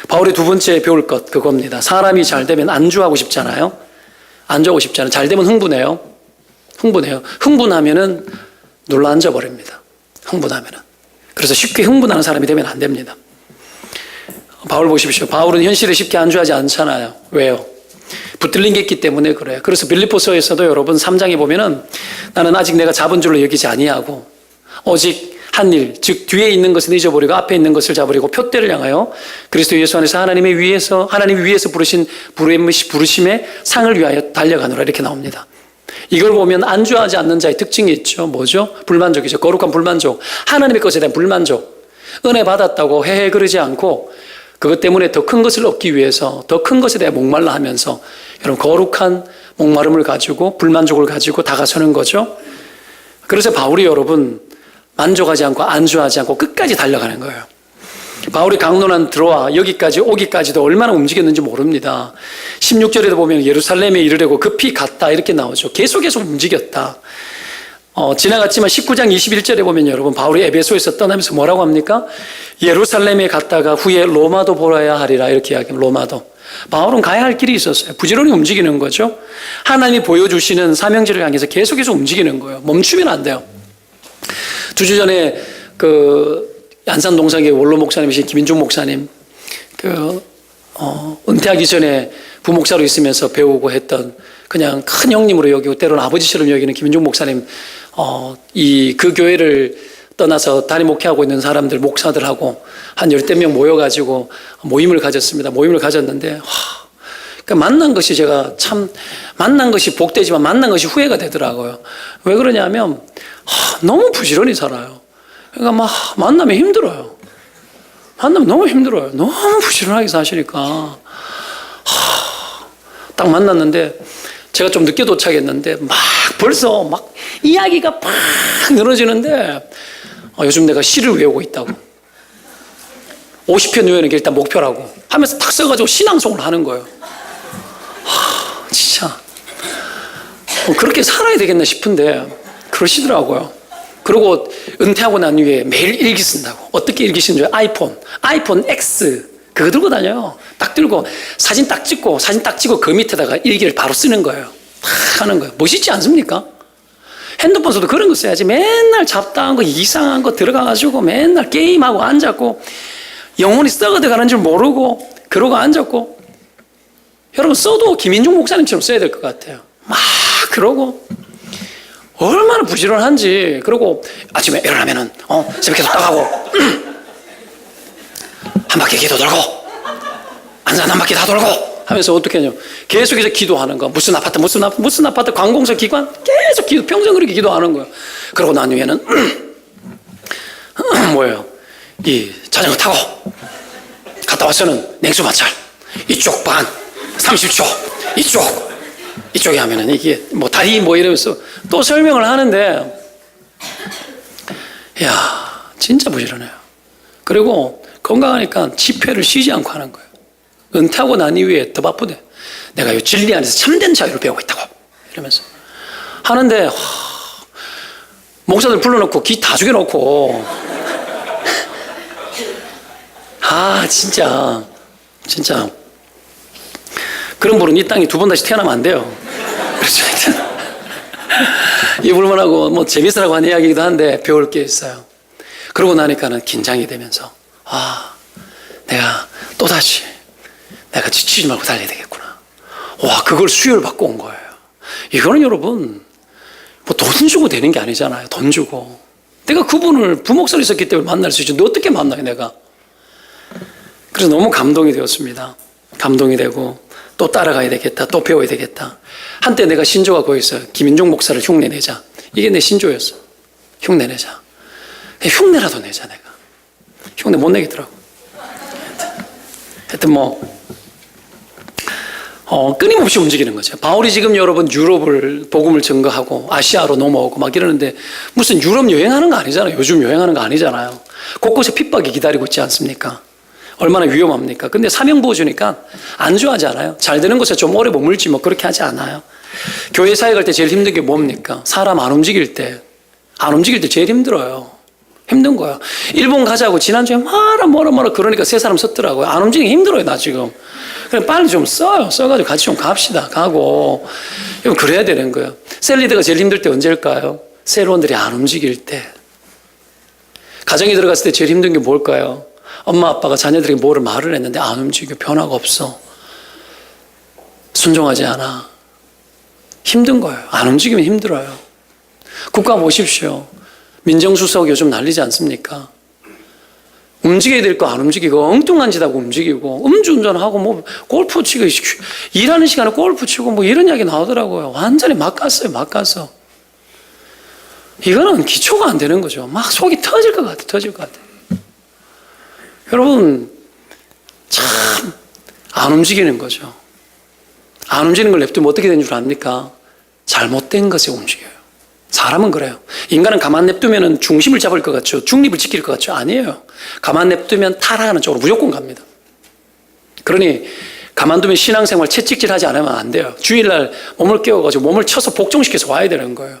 Speaker 1: 바울이 두 번째 배울 것 그겁니다. 사람이 잘 되면 안주하고 싶잖아요. 안주하고 싶잖아요. 잘 되면 흥분해요. 흥분하면은 놀라 앉아버립니다. 흥분하면은. 그래서 쉽게 흥분하는 사람이 되면 안 됩니다. 바울 보십시오. 바울은 현실에 쉽게 안주하지 않잖아요. 왜요? 붙들린 게 있기 때문에 그래요. 그래서 빌립보서에서도 여러분 3장에 보면은 나는 아직 내가 잡은 줄로 여기지 아니하고 오직 한 일, 즉 뒤에 있는 것은 잊어버리고 앞에 있는 것을 잡으려고 표대를 향하여 그리스도 예수 안에서 하나님 위에서 부르신 부르심의 상을 위하여 달려가노라 이렇게 나옵니다. 이걸 보면 안주하지 않는 자의 특징이 있죠. 뭐죠? 불만족이죠. 거룩한 불만족. 하나님의 것에 대한 불만족. 은혜 받았다고 헤헤 그러지 않고 그것 때문에 더 큰 것을 얻기 위해서 더 큰 것에 대해 목말라 하면서 여러분 거룩한 목마름을 가지고 불만족을 가지고 다가서는 거죠. 그래서 바울이 여러분 만족하지 않고 안주하지 않고 끝까지 달려가는 거예요. 바울이 강론한 들어와 여기까지 오기까지도 얼마나 움직였는지 모릅니다. 16절에도 보면 예루살렘에 이르려고 급히 갔다 이렇게 나오죠. 계속해서 움직였다. 지나갔지만 19장 21절에 보면 여러분 바울이 에베소에서 떠나면서 뭐라고 합니까? 예루살렘에 갔다가 후에 로마도 보아야 하리라 이렇게 이야기합니다. 로마도. 바울은 가야 할 길이 있었어요. 부지런히 움직이는 거죠. 하나님이 보여주시는 사명지를 향해서 계속해서 움직이는 거예요. 멈추면 안 돼요. 2주 전에 안산 동상의 원로 목사님이신 김인중 목사님 은퇴하기 전에 부목사로 있으면서 배우고 했던 그냥 큰 형님으로 여기고 때로는 아버지처럼 여기는 김인중 목사님 그 교회를 떠나서 담임 목회하고 있는 사람들 목사들하고 한 10명 모여가지고 모임을 가졌습니다. 모임을 가졌는데 그러니까 만난 것이 제가 참 만난 것이 복되지만 만난 것이 후회가 되더라고요. 왜 그러냐면 너무 부지런히 살아요. 그러니까 막 만나면 힘들어요. 만나면 너무 힘들어요. 너무 부지런하게 사시니까 딱 만났는데 제가 좀 늦게 도착했는데 막 벌써 막 이야기가 막 늘어지는데 요즘 내가 시를 외우고 있다고 50편 외우는 게 일단 목표라고 하면서 탁 써가지고 신앙송을 하는 거예요. 진짜 그렇게 살아야 되겠나 싶은데 그러시더라고요. 그리고 은퇴하고 난 후에 매일 일기 쓴다고. 어떻게 일기 쓰는 줄 아이폰 X 그거 들고 다녀요. 딱 들고 사진 딱 찍고 그 밑에다가 일기를 바로 쓰는 거예요. 딱 하는 거예요. 멋있지 않습니까? 핸드폰 써도 그런 거 써야지. 맨날 잡다한 거, 이상한 거 들어가가지고 맨날 게임하고 앉았고, 영혼이 썩어도 가는 줄 모르고, 그러고 앉았고. 여러분, 써도 김인중 목사님처럼 써야 될 것 같아요. 막 그러고. 얼마나 부지런한지. 그러고 아침에 일어나면은, 새벽 기도 딱 하고, 한 바퀴 기도 돌고, 안산 한 바퀴 다 돌고, 하면서 어떻게 하냐면 계속해서 기도하는 거. 무슨 아파트 관공서 기관 계속 평생 그렇게 기도하는 거예요. 그러고 난 후에는 뭐예요? 이 자전거 타고 갔다 와서는 냉수 마찰 이쪽 반 30초 이쪽에 하면은 이게 뭐 다리 뭐 이러면서 또 설명을 하는데, 야 진짜 부지런해요. 그리고 건강하니까 집회를 쉬지 않고 하는 거예요. 은퇴하고 난 이후에 더 바쁘대. 내가 이 진리 안에서 참된 자유를 배우고 있다고 이러면서 하는데, 목사들 불러놓고 기 다 죽여놓고 진짜 그런 분은 이 땅에 두 번 다시 태어나면 안 돼요. 그렇죠. 이 불만하고 뭐 재밌으라고 하는 이야기이기도 한데 배울 게 있어요. 그러고 나니까는 긴장이 되면서 내가 또다시 내가 지치지 말고 달려야 되겠구나. 와, 그걸 수혈 받고 온 거예요. 이거는 여러분, 뭐 돈 주고 되는 게 아니잖아요. 돈 주고. 내가 그분을 부목사로 있었기 때문에 만날 수 있지. 너 어떻게 만나요, 내가? 그래서 너무 감동이 되었습니다. 감동이 되고, 또 따라가야 되겠다. 또 배워야 되겠다. 한때 내가 신조가 거기서 김인종 목사를 흉내내자. 이게 내 신조였어. 흉내내자. 흉내라도 내자, 내가. 흉내 못 내겠더라고. 하여튼 끊임없이 움직이는 거죠. 바울이 지금 여러분 유럽을 복음을 증거하고 아시아로 넘어오고 막 이러는데 무슨 유럽 여행하는 거 아니잖아요. 요즘 여행하는 거 아니잖아요. 곳곳에 핍박이 기다리고 있지 않습니까? 얼마나 위험합니까? 근데 사명 보여주니까 안주하지 않아요. 잘 되는 곳에 좀 오래 머물지 뭐 그렇게 하지 않아요. 교회 사역할 때 제일 힘든 게 뭡니까? 사람 안 움직일 때 제일 힘들어요. 힘든 거야. 일본 가자고 지난주에 뭐라 그러니까 세 사람 섰더라고요. 안 움직이기 힘들어요, 나 지금. 그래, 빨리 좀 써가지고 같이 좀 갑시다. 가고. 그래야 되는 거예요. 셀리드가 제일 힘들 때 언제일까요? 새로운들이 안 움직일 때. 가정에 들어갔을 때 제일 힘든 게 뭘까요? 엄마, 아빠가 자녀들에게 뭐를 말을 했는데 안 움직여. 변화가 없어. 순종하지 않아. 힘든 거예요. 안 움직이면 힘들어요. 국가 보십시오. 민정수석 요즘 난리지 않습니까? 움직여야 될 거 안 움직이고 엉뚱한 짓 하고 움직이고 음주운전하고 뭐 골프 치고 일하는 시간에 골프 치고 뭐 이런 이야기 나오더라고요. 완전히 막 갔어요. 이거는 기초가 안 되는 거죠. 막 속이 터질 것 같아. 여러분 참 안 움직이는 거죠. 안 움직이는 걸 냅두면 어떻게 되는 줄 압니까? 잘못된 것에 움직여요. 사람은 그래요. 인간은 가만 냅두면 중심을 잡을 것 같죠. 중립을 지킬 것 같죠. 아니에요. 가만 냅두면 타락하는 쪽으로 무조건 갑니다. 그러니 가만두면 신앙생활 채찍질하지 않으면 안 돼요. 주일날 몸을 깨워가지고 몸을 쳐서 복종시켜서 와야 되는 거예요.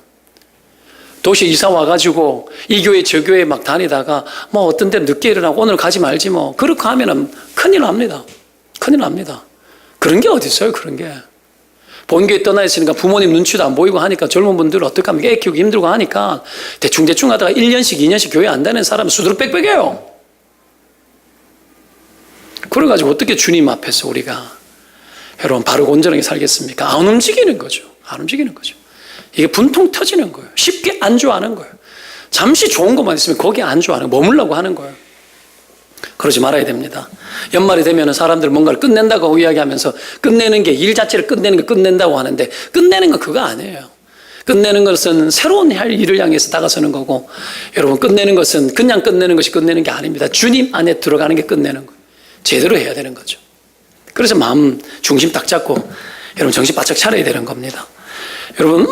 Speaker 1: 도시에 이사 와가지고 이 교회 저 교회 막 다니다가 뭐 어떤 데 늦게 일어나고 오늘 가지 말지 뭐 그렇게 하면은 큰일 납니다. 그런 게 어디 있어요, 그런 게. 본교에 떠나 있으니까 부모님 눈치도 안 보이고 하니까 젊은 분들은 어떡합니까? 애 키우기 힘들고 하니까 대충 하다가 1년씩 2년씩 교회 안 다니는 사람은 수두룩 빽빽해요. 그래가지고 어떻게 주님 앞에서 우리가 여러분 바르고 온전하게 살겠습니까? 안 움직이는 거죠. 이게 분통 터지는 거예요. 쉽게 안주하는 거예요. 잠시 좋은 것만 있으면 거기에 안주하는 거예요. 머물라고 하는 거예요. 그러지 말아야 됩니다. 연말이 되면 사람들 뭔가를 끝낸다고 이야기하면서 끝내는 게 일 자체를 끝낸다고 하는데 끝내는 건 그거 아니에요. 끝내는 것은 새로운 할 일을 향해서 다가서는 거고, 여러분 끝내는 것은 그냥 끝내는 것이 끝내는 게 아닙니다. 주님 안에 들어가는 게 끝내는 거예요. 제대로 해야 되는 거죠. 그래서 마음 중심 딱 잡고 여러분 정신 바짝 차려야 되는 겁니다. 여러분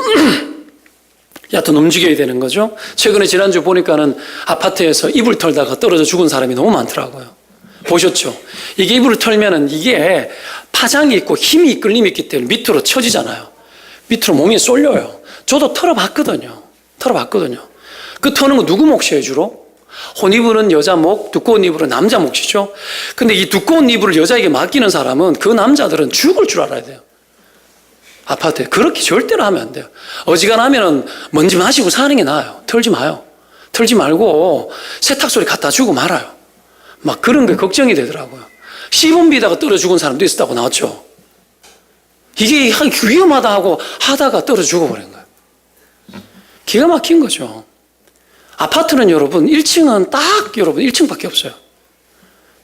Speaker 1: 여하튼 움직여야 되는 거죠. 최근에 지난주 보니까는 아파트에서 이불 털다가 떨어져 죽은 사람이 너무 많더라고요. 보셨죠? 이게 이불을 털면은 이게 파장이 있고 힘이 이끌림이 있기 때문에 밑으로 쳐지잖아요. 밑으로 몸이 쏠려요. 저도 털어봤거든요. 그 터는 거 누구 몫이에요, 주로? 혼이불은 여자 목, 두꺼운 이불은 남자 몫이죠. 근데 이 두꺼운 이불을 여자에게 맡기는 사람은 그 남자들은 죽을 줄 알아야 돼요. 아파트에. 그렇게 절대로 하면 안 돼요. 어지간하면은 먼지 마시고 사는 게 나아요. 털지 마요. 털지 말고 세탁소에 갖다 주고 말아요. 막 그런 게 걱정이 되더라고요. 시범비다가 떨어 죽은 사람도 있었다고 나왔죠. 이게 위험하다 하고 하다가 떨어 죽어버린 거예요. 기가 막힌 거죠. 아파트는 여러분 1층은 딱 여러분 1층밖에 없어요.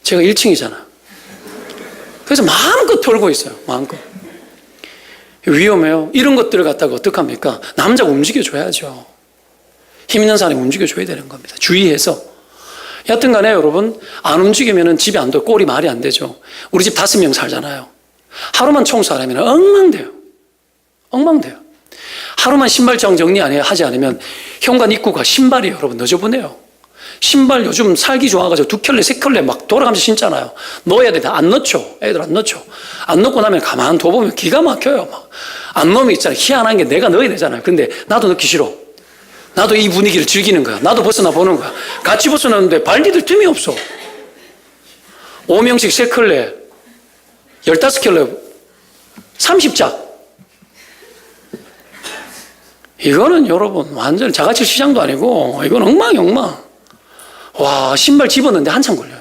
Speaker 1: 제가 1층이잖아요. 그래서 마음껏 털고 있어요. 마음껏. 위험해요. 이런 것들을 갖다가 어떡합니까? 남자가 움직여줘야죠. 힘 있는 사람이 움직여줘야 되는 겁니다. 주의해서. 여튼 간에 여러분, 안 움직이면 집에 안 둬요. 꼴이 말이 안 되죠. 우리 집 5명 살잖아요. 하루만 청소하려면 엉망돼요. 엉망돼요. 하루만 신발장 정리 하지 않으면 현관 입구가 신발이 여러분 너저분해요. 신발 요즘 살기 좋아가지고 2켤레, 3켤레 막 돌아가면서 신잖아요. 넣어야 돼. 안 넣죠. 애들 안 넣죠. 안 넣고 나면 가만 둬보면 기가 막혀요. 막. 안 넣으면 있잖아요. 희한한 게 내가 넣어야 되잖아요. 근데 나도 넣기 싫어. 나도 이 분위기를 즐기는 거야. 나도 벗어나 보는 거야. 같이 벗어나는데 발디딜 틈이 없어. 5명씩 3켤레, 15켤레, 30짝. 이거는 여러분 완전 자가칠 시장도 아니고 이건 엉망이. 와, 신발 집었는데 한참 걸려요.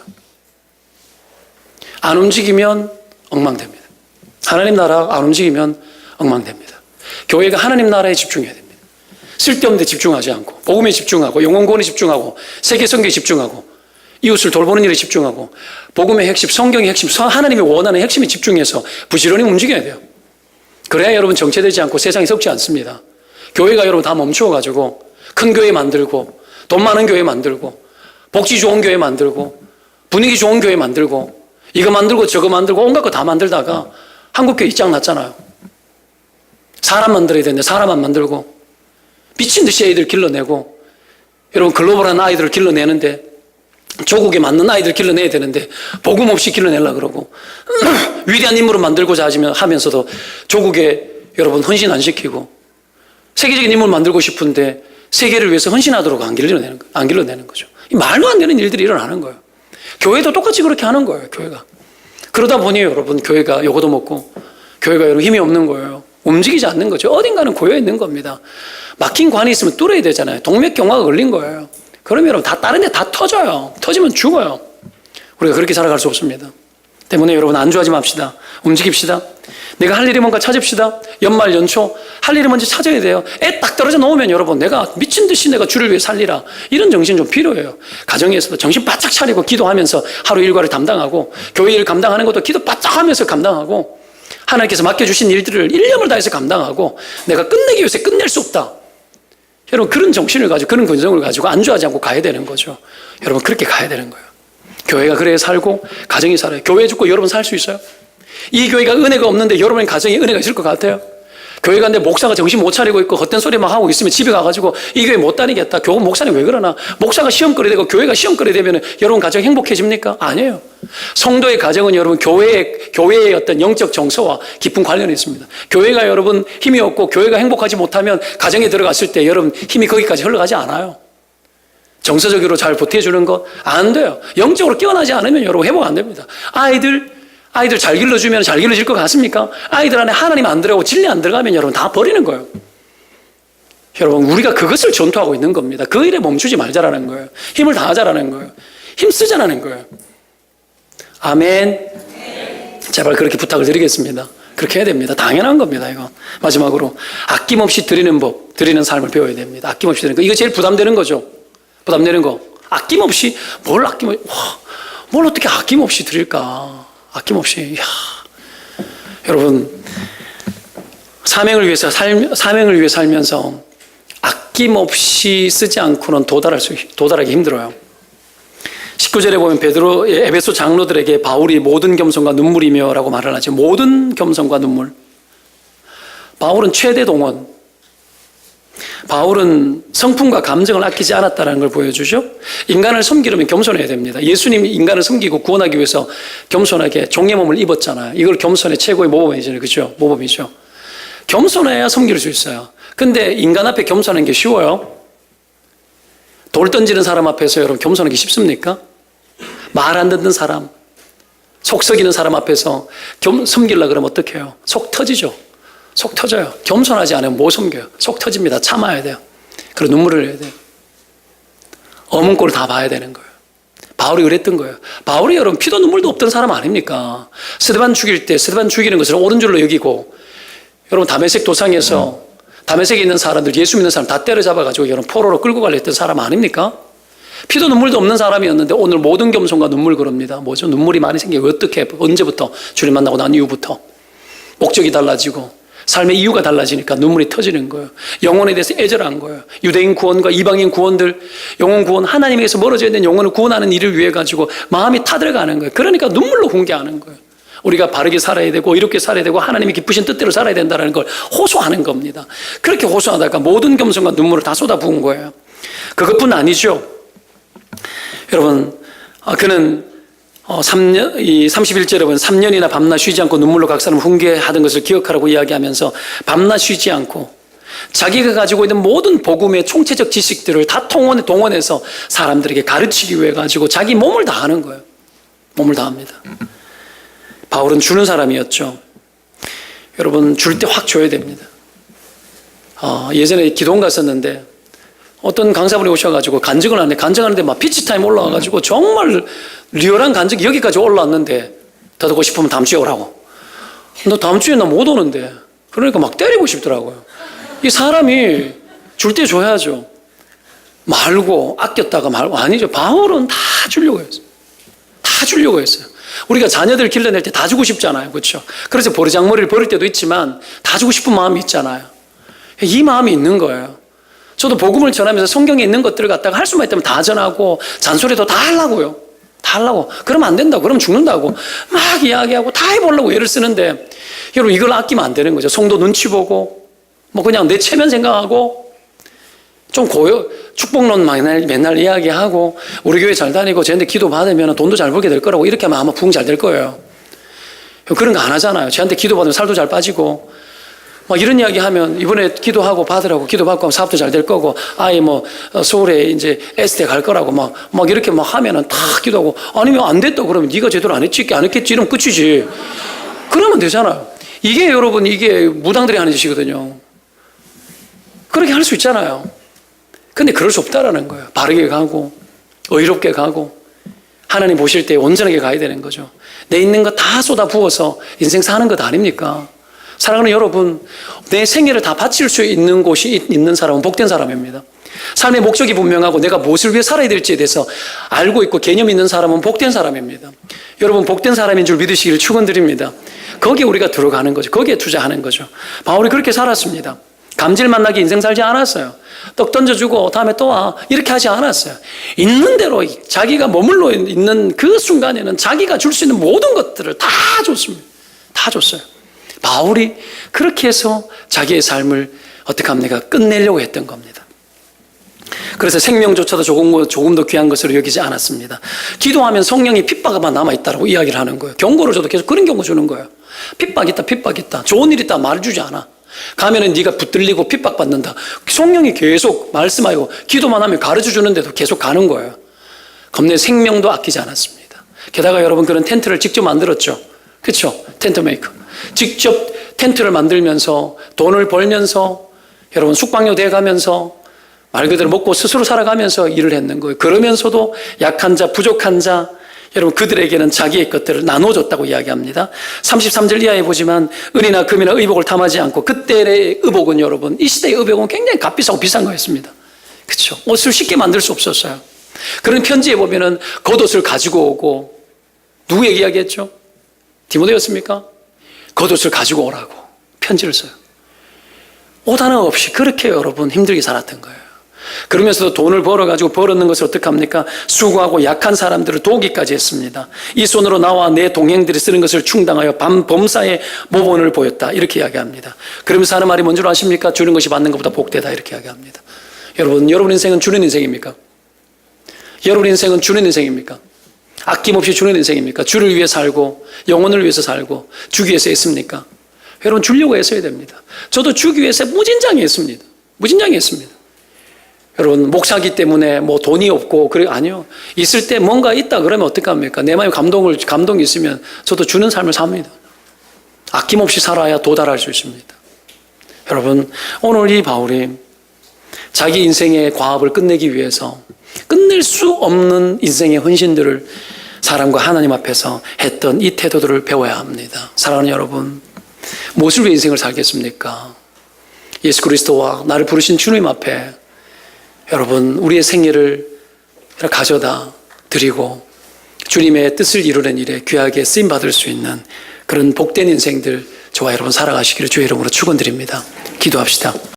Speaker 1: 안 움직이면 엉망됩니다. 하나님 나라 안 움직이면 엉망됩니다. 교회가 하나님 나라에 집중해야 됩니다. 쓸데없는 데 집중하지 않고 복음에 집중하고 영혼구원에 집중하고 세계 선교에 집중하고 이웃을 돌보는 일에 집중하고 복음의 핵심, 성경의 핵심, 하나님이 원하는 핵심에 집중해서 부지런히 움직여야 돼요. 그래야 여러분 정체되지 않고 세상에 썩지 않습니다. 교회가 여러분 다 멈추어가지고 큰 교회 만들고 돈 많은 교회 만들고 복지 좋은 교회 만들고 분위기 좋은 교회 만들고 이거 만들고 저거 만들고 온갖 거 다 만들다가 한국교회 입장 났잖아요. 사람 만들어야 되는데 사람 안 만들고 미친 듯이 애들 길러내고 여러분 글로벌한 아이들을 길러내는데 조국에 맞는 아이들 길러내야 되는데 복음 없이 길러내려고 그러고 위대한 인물을 만들고자 하면서도 조국에 여러분 헌신 안 시키고 세계적인 인물을 만들고 싶은데 세계를 위해서 헌신하도록 안 길러내는 거죠. 말도 안 되는 일들이 일어나는 거예요. 교회도 똑같이 그렇게 하는 거예요. 교회가. 그러다 보니 여러분 교회가 요거도 먹고 교회가 여러분 힘이 없는 거예요. 움직이지 않는 거죠. 어딘가는 고여 있는 겁니다. 막힌 관이 있으면 뚫어야 되잖아요. 동맥경화가 걸린 거예요. 그러면 여러분 다 다른 데 다 터져요. 터지면 죽어요. 우리가 그렇게 살아갈 수 없습니다. 때문에 여러분 안주하지 맙시다. 움직입시다. 내가 할 일이 뭔가 찾읍시다. 연말 연초 할 일을 먼저 찾아야 돼요. 애 딱 떨어져 놓으면 여러분 내가 미친 듯이 내가 주를 위해 살리라. 이런 정신 좀 필요해요. 가정에서도 정신 바짝 차리고 기도하면서 하루 일과를 담당하고 교회 일 감당하는 것도 기도 바짝 하면서 감당하고 하나님께서 맡겨주신 일들을 일념을 다해서 감당하고 내가 끝내기 위해서 끝낼 수 없다. 여러분 그런 정신을 가지고 그런 근성을 가지고 안주하지 않고 가야 되는 거죠. 여러분 그렇게 가야 되는 거예요. 교회가 그래야 살고 가정이 살아요. 교회 죽고 여러분 살 수 있어요? 이 교회가 은혜가 없는데 여러분의 가정에 은혜가 있을 것 같아요? 교회 가는데 목사가 정신 못 차리고 있고 헛된 소리 막 하고 있으면 집에 가가지고 이 교회 못 다니겠다. 교회 목사님 왜 그러나? 목사가 시험거리 되고 교회가 시험거리 되면 여러분 가정 행복해집니까? 아니에요. 성도의 가정은 여러분 교회의 어떤 영적 정서와 깊은 관련이 있습니다. 교회가 여러분 힘이 없고 교회가 행복하지 못하면 가정에 들어갔을 때 여러분 힘이 거기까지 흘러가지 않아요. 정서적으로 잘 보태주는 것 안 돼요. 영적으로 깨어나지 않으면 여러분 회복 안 됩니다. 아이들 잘 길러주면 잘 길러질 것 같습니까? 아이들 안에 하나님 안 들어가고 진리 안 들어가면 여러분 다 버리는 거예요. 여러분 우리가 그것을 전투하고 있는 겁니다. 그 일에 멈추지 말자라는 거예요. 힘을 다하자라는 거예요. 힘쓰자라는 거예요. 아멘. 제발 그렇게 부탁을 드리겠습니다. 그렇게 해야 됩니다. 당연한 겁니다. 이거 마지막으로 아낌없이 드리는 법, 드리는 삶을 배워야 됩니다. 아낌없이 드리는 거. 이거 제일 부담되는 거죠. 부담되는 거. 아낌없이 뭘 어떻게 아낌없이 드릴까? 아낌없이. 이야. 여러분 사명을 위해 살면서 아낌없이 쓰지 않고는 도달하기 힘들어요. 19절에 보면 에베소 장로들에게 바울이 모든 겸손과 눈물이며 라고 말을 하죠. 모든 겸손과 눈물. 바울은 최대 동원. 바울은 성품과 감정을 아끼지 않았다는 걸 보여주죠. 인간을 섬기려면 겸손해야 됩니다. 예수님이 인간을 섬기고 구원하기 위해서 겸손하게 종의 몸을 입었잖아요. 이걸 겸손의 최고의 모범이잖아요. 그렇죠? 모범이죠. 겸손해야 섬길 수 있어요. 근데 인간 앞에 겸손한 게 쉬워요? 돌 던지는 사람 앞에서 여러분 겸손하기 쉽습니까? 말 안 듣는 사람, 속 썩이는 사람 앞에서 섬기려고 그러면 어떡해요? 속 터지죠. 속 터져요. 겸손하지 않으면 못 섬겨요. 속 터집니다. 참아야 돼요. 그리고 눈물을 흘려야 돼요. 어문 꼴을 다 봐야 되는 거예요. 바울이 그랬던 거예요. 바울이 여러분 피도 눈물도 없던 사람 아닙니까? 스데반 죽일 때 스데반 죽이는 것을 옳은 줄로 여기고, 여러분 다메섹 도상에서 다메섹에 있는 사람들, 예수 믿는 사람 다 때려잡아가지고 여러분 포로로 끌고 가려 했던 사람 아닙니까? 피도 눈물도 없는 사람이었는데 오늘 모든 겸손과 눈물 그럽니다. 뭐죠? 눈물이 많이 생기고 어떻게, 언제부터? 주님 만나고 난 이후부터. 목적이 달라지고 삶의 이유가 달라지니까 눈물이 터지는 거예요. 영혼에 대해서 애절한 거예요. 유대인 구원과 이방인 구원들, 영혼 구원, 하나님에게서 멀어져 있는 영혼을 구원하는 일을 위해 가지고 마음이 타들어가는 거예요. 그러니까 눈물로 훈계하는 거예요. 우리가 바르게 살아야 되고 이렇게 살아야 되고 하나님이 기쁘신 뜻대로 살아야 된다는 걸 호소하는 겁니다. 그렇게 호소하다가 모든 겸손과 눈물을 다 쏟아부은 거예요. 그것뿐 아니죠. 여러분, 그는 31절에 보면 3년이나 밤낮 쉬지 않고 눈물로 각 사람 훈계하던 것을 기억하라고 이야기하면서 밤낮 쉬지 않고 자기가 가지고 있는 모든 복음의 총체적 지식들을 다 동원해서 사람들에게 가르치기 위해 가지고 자기 몸을 다하는 거예요. 몸을 다합니다. 바울은 주는 사람이었죠. 여러분, 줄 때 확 줘야 됩니다. 예전에 기도원 갔었는데 어떤 강사분이 오셔가지고 간증을 하는데, 간증하는데 막 피치타임 올라와가지고 정말 리얼한 간증이 여기까지 올라왔는데 더 듣고 싶으면 다음 주에 오라고. 너 다음 주에 나 못 오는데. 그러니까 막 때리고 싶더라고요. 이 사람이 줄 때 줘야죠. 말고 아꼈다가 말고. 아니죠. 바울은 다 주려고 했어요. 다 주려고 했어요. 우리가 자녀들 길러낼 때 다 주고 싶잖아요. 그렇죠? 그래서 버르장머리를 버릴 때도 있지만 다 주고 싶은 마음이 있잖아요. 이 마음이 있는 거예요. 저도 복음을 전하면서 성경에 있는 것들을 갖다가 할 수만 있다면 다 전하고 잔소리도 다 하려고요. 다 하려고. 그러면 안 된다고. 그러면 죽는다고. 막 이야기하고 다 해보려고 애를 쓰는데, 여러분 이걸 아끼면 안 되는 거죠. 성도 눈치 보고 뭐 그냥 내 체면 생각하고 좀 축복론 맨날 이야기하고 우리 교회 잘 다니고 쟤한테 기도 받으면 돈도 잘 벌게 될 거라고 이렇게 하면 아마 부흥 잘 될 거예요. 그런 거 안 하잖아요. 쟤한테 기도 받으면 살도 잘 빠지고 막 이런 이야기 하면 이번에 기도하고 받으라고 기도받고 하면 사업도 잘 될 거고 아예 뭐 서울에 이제 S대 갈 거라고 막 이렇게 막 하면은 다 기도하고 아니면 안 됐다 그러면 네가 제대로 안 했지 안 했겠지 이러면 끝이지. 그러면 되잖아요. 이게 여러분 이게 무당들이 하는 짓이거든요. 그렇게 할 수 있잖아요. 근데 그럴 수 없다라는 거예요. 바르게 가고 의롭게 가고 하나님 보실 때 온전하게 가야 되는 거죠. 내 있는 거 다 쏟아 부어서 인생 사는 것 아닙니까? 사랑하는 여러분, 내 생애를 다 바칠 수 있는 곳이 있는 사람은 복된 사람입니다. 삶의 목적이 분명하고 내가 무엇을 위해 살아야 될지에 대해서 알고 있고 개념 있는 사람은 복된 사람입니다. 여러분 복된 사람인 줄 믿으시기를 축원드립니다. 거기에 우리가 들어가는 거죠. 거기에 투자하는 거죠. 바울이 그렇게 살았습니다. 감질 만나게 인생 살지 않았어요. 떡 던져주고 다음에 또 와 이렇게 하지 않았어요. 있는 대로 자기가 머물러 있는 그 순간에는 자기가 줄 수 있는 모든 것들을 다 줬습니다. 다 줬어요. 바울이 그렇게 해서 자기의 삶을 어떻게 합니까? 끝내려고 했던 겁니다. 그래서 생명조차도 조금 더 귀한 것으로 여기지 않았습니다. 기도하면 성령이 핍박만 남아있다고 이야기를 하는 거예요. 경고를 줘도 계속 그런 경고 주는 거예요. 핍박 있다. 좋은 일 있다 말해주지 않아. 가면은 네가 붙들리고 핍박받는다. 성령이 계속 말씀하고 기도만 하면 가르쳐주는데도 계속 가는 거예요. 겁내 생명도 아끼지 않았습니다. 게다가 여러분 그런 텐트를 직접 만들었죠. 그렇죠? 텐트 메이커. 직접 텐트를 만들면서 돈을 벌면서 여러분 숙박료 대가면서 말 그대로 먹고 스스로 살아가면서 일을 했는 거예요. 그러면서도 약한 자, 부족한 자, 여러분 그들에게는 자기의 것들을 나눠줬다고 이야기합니다. 33절 이하에 보지만 은이나 금이나 의복을 탐하지 않고 그때의 의복은 여러분 이 시대의 의복은 굉장히 값비싸고 비싼 거였습니다. 그렇죠? 옷을 쉽게 만들 수 없었어요. 그런 편지에 보면은 겉옷을 가지고 오고 누구에게 이야기했죠? 디모데였습니까? 겉옷을 가지고 오라고 편지를 써요. 옷 하나 없이 그렇게 여러분 힘들게 살았던 거예요. 그러면서도 돈을 벌어가지고 벌었는 것을 어떻게 합니까? 수고하고 약한 사람들을 도우기까지 했습니다. 이 손으로 나와 내 동행들이 쓰는 것을 충당하여 범사에 모본을 보였다. 이렇게 이야기합니다. 그러면서 하는 말이 뭔지 아십니까? 주는 것이 받는 것보다 복되다. 이렇게 이야기합니다. 여러분 인생은 주는 인생입니까? 여러분 인생은 주는 인생입니까? 아낌없이 주는 인생입니까? 주를 위해 살고 영혼을 위해서 살고 주기 위해서 했습니까? 여러분 주려고 했어야 됩니다. 저도 주기 위해서 무진장히 했습니다. 무진장히 했습니다. 여러분 목사기 때문에 뭐 돈이 없고 그래 아니요. 있을 때 뭔가 있다 그러면 어떡합니까? 내 마음에 감동이 있으면 저도 주는 삶을 삽니다. 아낌없이 살아야 도달할 수 있습니다. 여러분, 오늘 이 바울이 자기 인생의 과업을 끝내기 위해서 끝낼 수 없는 인생의 헌신들을 사람과 하나님 앞에서 했던 이 태도들을 배워야 합니다. 사랑하는 여러분, 무엇을 위해 인생을 살겠습니까? 예수 그리스도와 나를 부르신 주님 앞에 여러분, 우리의 생애를 가져다 드리고 주님의 뜻을 이루는 일에 귀하게 쓰임받을 수 있는 그런 복된 인생들 저와 여러분 살아가시기를 주의 이름으로 축원드립니다. 기도합시다.